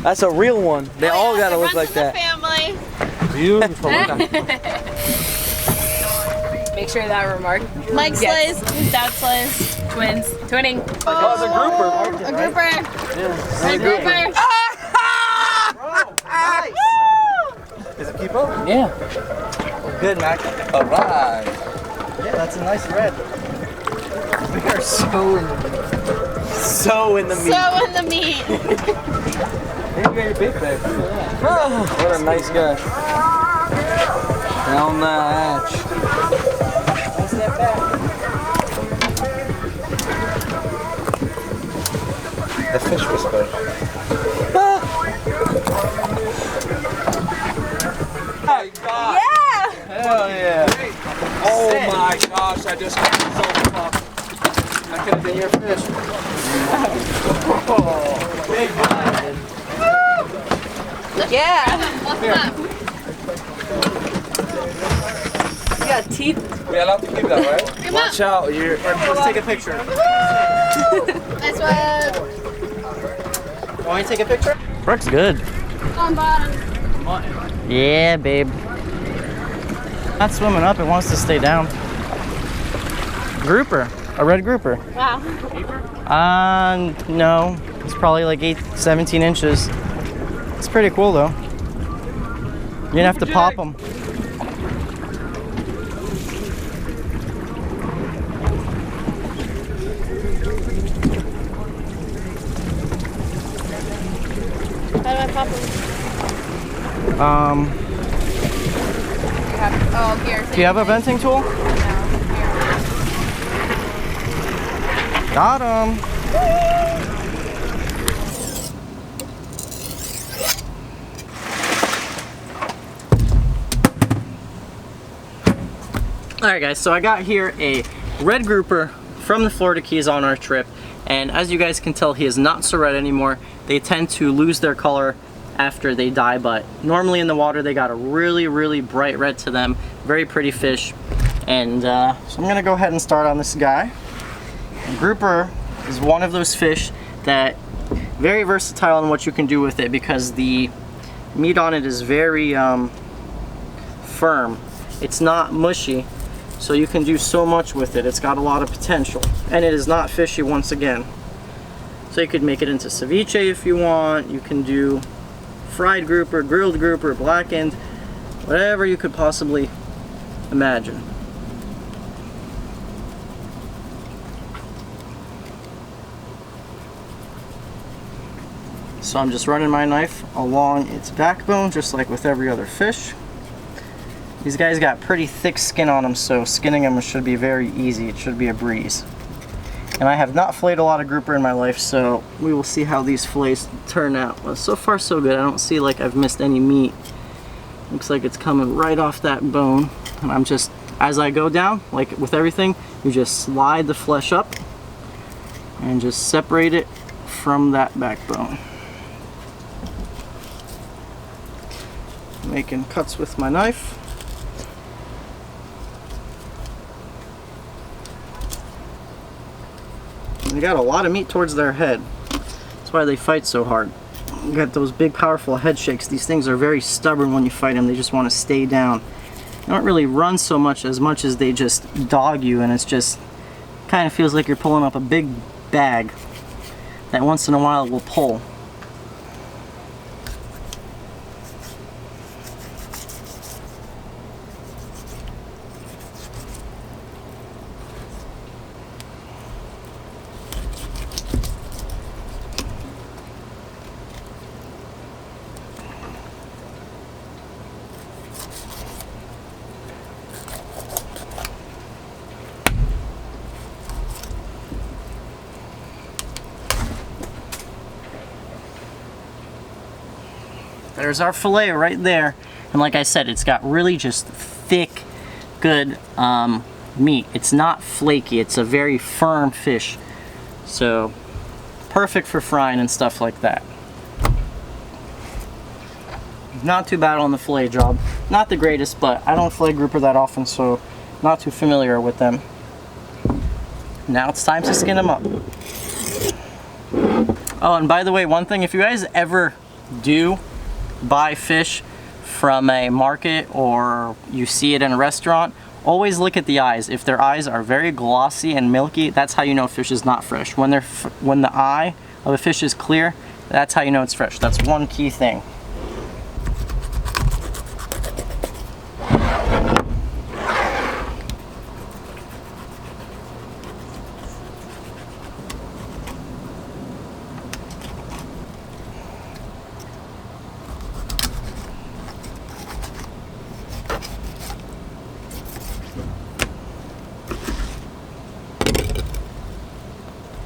That's a real one. They all gotta look like that. Family. Beautiful. Make sure that remark. Mike slays, his dad slays. Twins. Twinning. Oh, it's a grouper. A grouper. Yeah. A grouper. Nice. Does it keep up? Yeah. Good, Mac. All right. Yeah, that's a nice red. We are so in the meat. So in the meat. Hey, you got your big bag. What a nice guy. Down the hatch. One step back. The fish whisper. My God. Yeah. Hell yeah. Oh my gosh, I just got so fucked. That could have been your fish. Big guy. Yeah. You got teeth. We allowed to keep that, right? Watch out. Let's take a picture. Nice one. Want me to take a picture? Brooke's good. On bottom. Yeah, babe. Not swimming up, it wants to stay down. Grouper, a red grouper. Wow. No, it's probably like 17 inches. It's pretty cool though. You're gonna have to pop them. How do I pop them? Oh, here. Do you have a venting tool? No, Got him. Alright guys, so I got here a red grouper from the Florida Keys on our trip, and as you guys can tell, he is not so red anymore. They tend to lose their color after they die, but normally in the water they got a really bright red to them. Very pretty fish. And so I'm gonna go ahead and start on this guy. Grouper is one of those fish that very versatile in what you can do with it, because the meat on it is very firm. It's not mushy, so you can do so much with it. It's got a lot of potential, and it is not fishy once again. So you could make it into ceviche if you want. You can do fried grouper, grilled grouper, blackened, whatever you could possibly imagine. So I'm just running my knife along its backbone, just like with every other fish. These guys got pretty thick skin on them, so skinning them should be very easy. It should be a breeze. And I have not filleted a lot of grouper in my life, so we will see how these fillets turn out. But so far so good. I don't see like I've missed any meat. Looks like it's coming right off that bone. And I'm just, as I go down, like with everything, you just slide the flesh up and just separate it from that backbone. Making cuts with my knife. They got a lot of meat towards their head. That's why they fight so hard. You got those big powerful head shakes. These things are very stubborn when you fight them. They just want to stay down. They don't really run so much as they just dog you, and it's just kind of feels like you're pulling up a big bag that once in a while will pull. There's our fillet right there, and like I said, it's got really just thick, good meat. It's not flaky. It's a very firm fish, so perfect for frying and stuff like that. Not too bad on the fillet job. Not the greatest, but I don't fillet grouper that often, so not too familiar with them. Now it's time to skin them up. Oh, and by the way, one thing, if you guys ever do buy fish from a market or you see it in a restaurant, always look at the eyes. If their eyes are very glossy and milky, that's how you know fish is not fresh. When the eye of a fish is clear, that's how you know it's fresh. That's one key thing.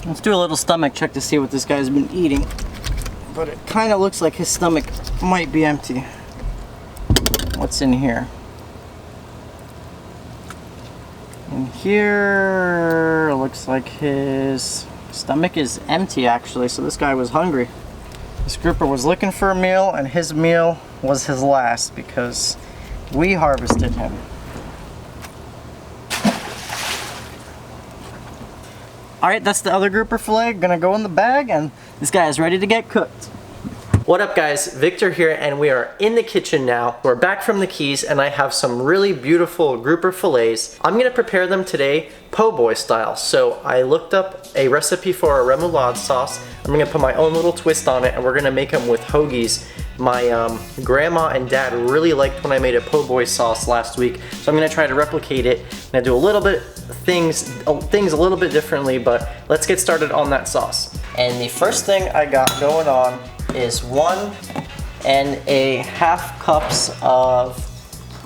Let's do a little stomach check to see what this guy's been eating. But it kind of looks like his stomach might be empty. What's in here? In here, looks like his stomach is empty actually, so this guy was hungry. This grouper was looking for a meal, and his meal was his last because we harvested him. Alright, that's the other grouper fillet, gonna go in the bag, and this guy is ready to get cooked. What up guys, Victor here, and we are in the kitchen now. We're back from the Keys, and I have some really beautiful grouper fillets. I'm gonna prepare them today po' boy style. So I looked up a recipe for a remoulade sauce. I'm gonna put my own little twist on it, and we're gonna make them with hoagies. My grandma and dad really liked when I made a po' boy sauce last week, so I'm gonna try to replicate it. I'm gonna do a little bit things a little bit differently, but let's get started on that sauce. And the first thing I got going on is 1.5 cups of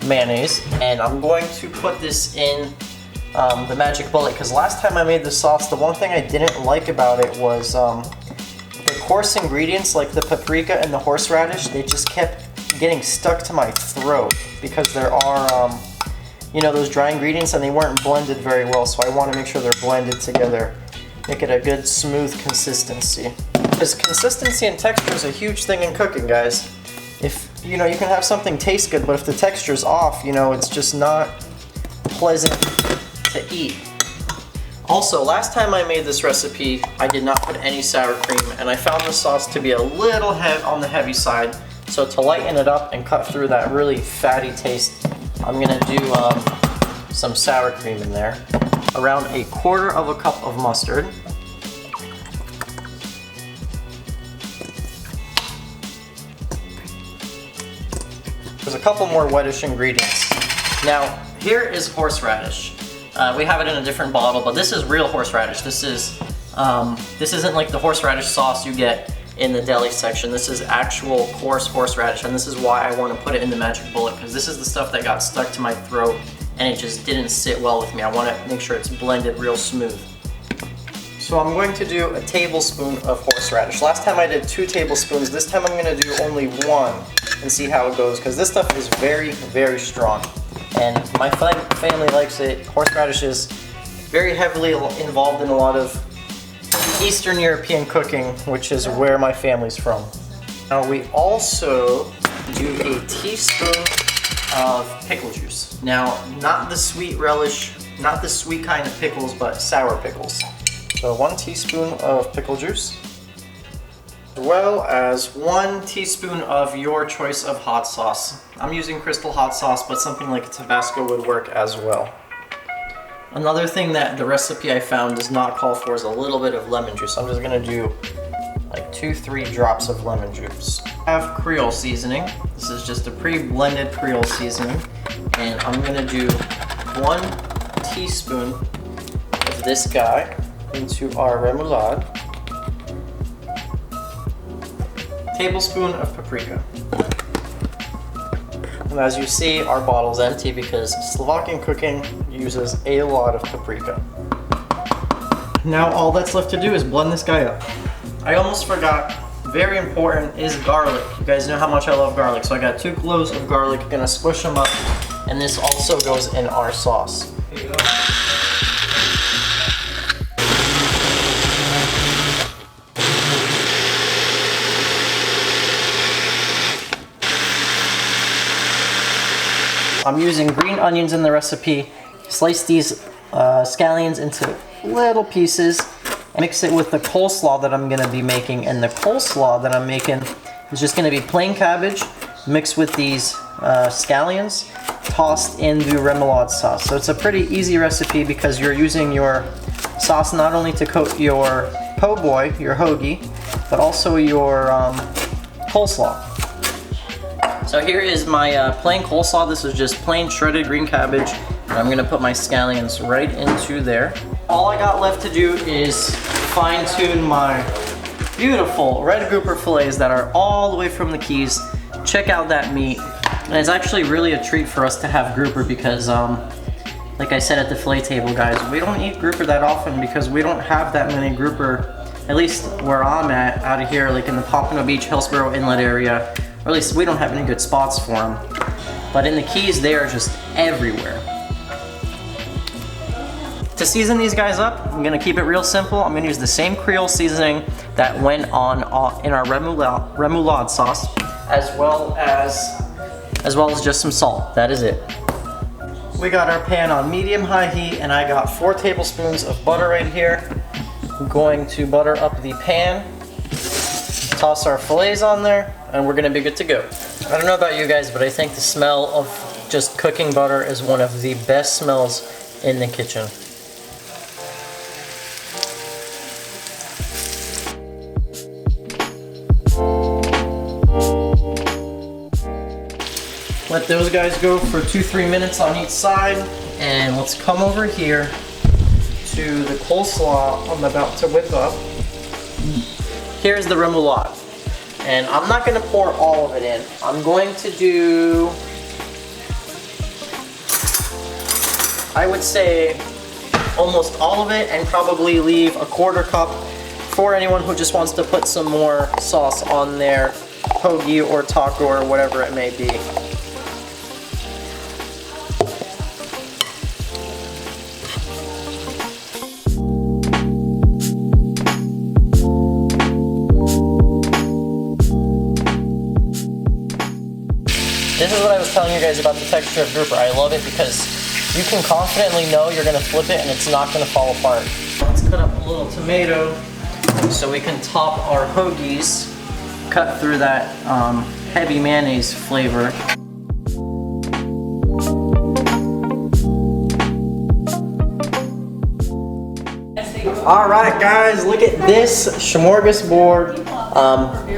mayonnaise, and I'm going to put this in the magic bullet, because last time I made the sauce, the one thing I didn't like about it was the coarse ingredients like the paprika and the horseradish. They just kept getting stuck to my throat because there are you know, those dry ingredients, and they weren't blended very well, so I want to make sure they're blended together, make it a good smooth consistency. Because consistency and texture is a huge thing in cooking, guys. If, you know, you can have something taste good, but if the texture's off, you know, it's just not pleasant to eat. Also, last time I made this recipe, I did not put any sour cream, and I found the sauce to be a little on the heavy side. So to lighten it up and cut through that really fatty taste, I'm gonna do some sour cream in there. Around 1/4 cup of mustard. There's a couple more wettish ingredients. Now, here is horseradish. We have it in a different bottle, but this is real horseradish. This isn't like the horseradish sauce you get in the deli section. This is actual coarse horseradish, and this is why I want to put it in the magic bullet, because this is the stuff that got stuck to my throat and it just didn't sit well with me. I want to make sure it's blended real smooth. So I'm going to do a tablespoon of horseradish. Last time I did 2 tablespoons. This time I'm going to do only 1 and see how it goes, because this stuff is very, very strong. And my family likes it. Horseradish is very heavily involved in a lot of Eastern European cooking, which is where my family's from. Now we also do a teaspoon of pickle juice. Now, not the sweet relish, not the sweet kind of pickles, but sour pickles. So 1 teaspoon of pickle juice, as well as 1 teaspoon of your choice of hot sauce. I'm using Crystal hot sauce, but something like Tabasco would work as well. Another thing that the recipe I found does not call for is a little bit of lemon juice. I'm just gonna do like 2-3 drops of lemon juice. I have Creole seasoning. This is just a pre-blended Creole seasoning. And I'm gonna do 1 teaspoon of this guy into our remoulade. Tablespoon of paprika. And as you see, our bottle's empty because Slovakian cooking uses a lot of paprika. Now all that's left to do is blend this guy up. I almost forgot, very important is garlic. You guys know how much I love garlic, so I got 2 cloves of garlic, gonna squish them up, and this also goes in our sauce. Here you go. I'm using green onions in the recipe. Slice these scallions into little pieces, Mix it with the coleslaw that I'm gonna be making, and the coleslaw that I'm making is just gonna be plain cabbage mixed with these scallions tossed in the remoulade sauce. So it's a pretty easy recipe because you're using your sauce not only to coat your po' boy, your hoagie, but also your coleslaw. So here is my plain coleslaw. This is just plain shredded green cabbage. And I'm gonna put my scallions right into there. All I got left to do is fine tune my beautiful red grouper fillets that are all the way from the Keys. Check out that meat. And it's actually really a treat for us to have grouper because like I said at the fillet table, guys, we don't eat grouper that often because we don't have that many grouper, at least where I'm at, out of here, like in the Pompano Beach, Hillsborough Inlet area, or at least we don't have any good spots for them. But in the Keys, they are just everywhere. To season these guys up, I'm gonna keep it real simple. I'm gonna use the same Creole seasoning that went on in our remoulade sauce, as well as just some salt. That is it. We got our pan on medium-high heat, and I got 4 tablespoons of butter right here. I'm going to butter up the pan, toss our fillets on there, and we're gonna be good to go. I don't know about you guys, but I think the smell of just cooking butter is one of the best smells in the kitchen. Let those guys go for 2-3 minutes on each side, and let's come over here to the coleslaw I'm about to whip up. Here's the remoulade, and I'm not gonna pour all of it in. I'm going to do, I would say, almost all of it, and probably leave a 1/4 cup for anyone who just wants to put some more sauce on their hoagie or taco or whatever it may be. This is what I was telling you guys about the texture of grouper. I love it because you can confidently know you're gonna flip it and it's not gonna fall apart. Let's cut up a little tomato so we can top our hoagies, cut through that heavy mayonnaise flavor. All right, guys, look at this smorgasbord.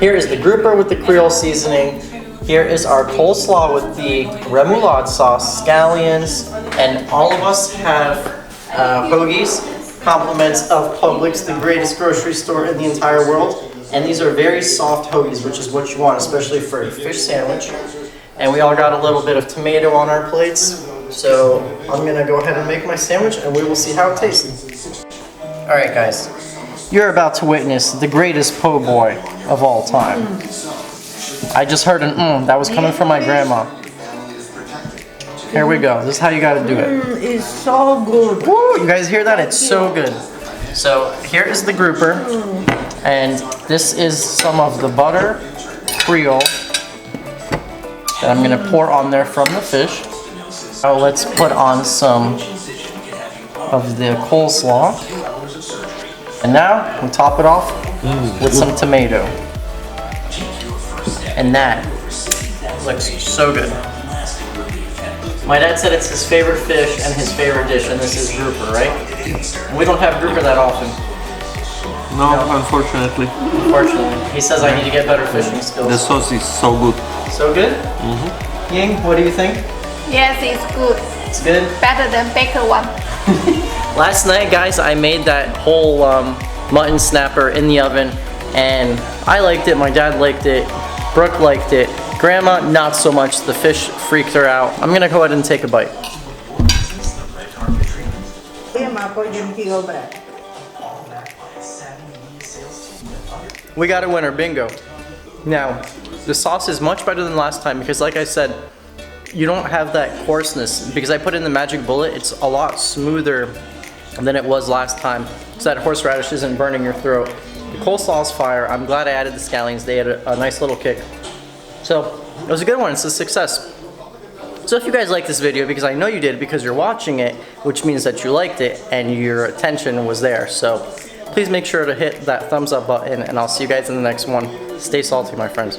Here is the grouper with the Creole seasoning. Here is our coleslaw with the remoulade sauce, scallions, and all of us have hoagies, compliments of Publix, the greatest grocery store in the entire world. And these are very soft hoagies, which is what you want, especially for a fish sandwich. And we all got a little bit of tomato on our plates. So I'm gonna go ahead and make my sandwich and we will see how it tastes. All right, guys, you're about to witness the greatest po' boy of all time. I just heard an that was coming from my grandma. Here we go. This is how you gotta do it. It's so good. Woo, you guys hear that? It's so good. So here is the grouper, and this is some of the butter Creole that I'm gonna pour on there from the fish. So let's put on some of the coleslaw. And now we top it off with some tomato. And that looks so good. My dad said it's his favorite fish and his favorite dish, and this is grouper, right? We don't have grouper that often. No, unfortunately. Unfortunately. He says I need to get better fishing skills. The sauce is so good. So good? Ying, what do you think? Yes, it's good. It's good? Better than baker one. Last night, guys, I made that whole mutton snapper in the oven, and I liked it, my dad liked it, Brooke liked it, Grandma not so much, the fish freaked her out. I'm gonna go ahead and take a bite. We got a winner, bingo. Now, the sauce is much better than last time because like I said, you don't have that coarseness. Because I put in the magic bullet, it's a lot smoother than it was last time. So that horseradish isn't burning your throat. The coleslaw is fire. I'm glad I added the scallions. They had a nice little kick. So it was a good one, it's a success. So if you guys liked this video, because I know you did because you're watching it, which means that you liked it and your attention was there. So please make sure to hit that thumbs up button, and I'll see you guys in the next one. Stay salty, my friends.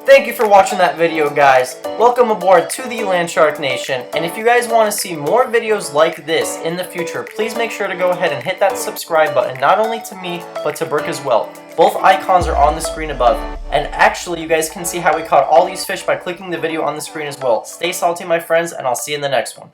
Thank you for watching that video, guys. Welcome aboard to the Land Shark Nation, and if you guys want to see more videos like this in the future, please make sure to go ahead and hit that subscribe button, not only to me, but to Brooke as well. Both icons are on the screen above, and actually you guys can see how we caught all these fish by clicking the video on the screen as well. Stay salty, my friends, and I'll see you in the next one.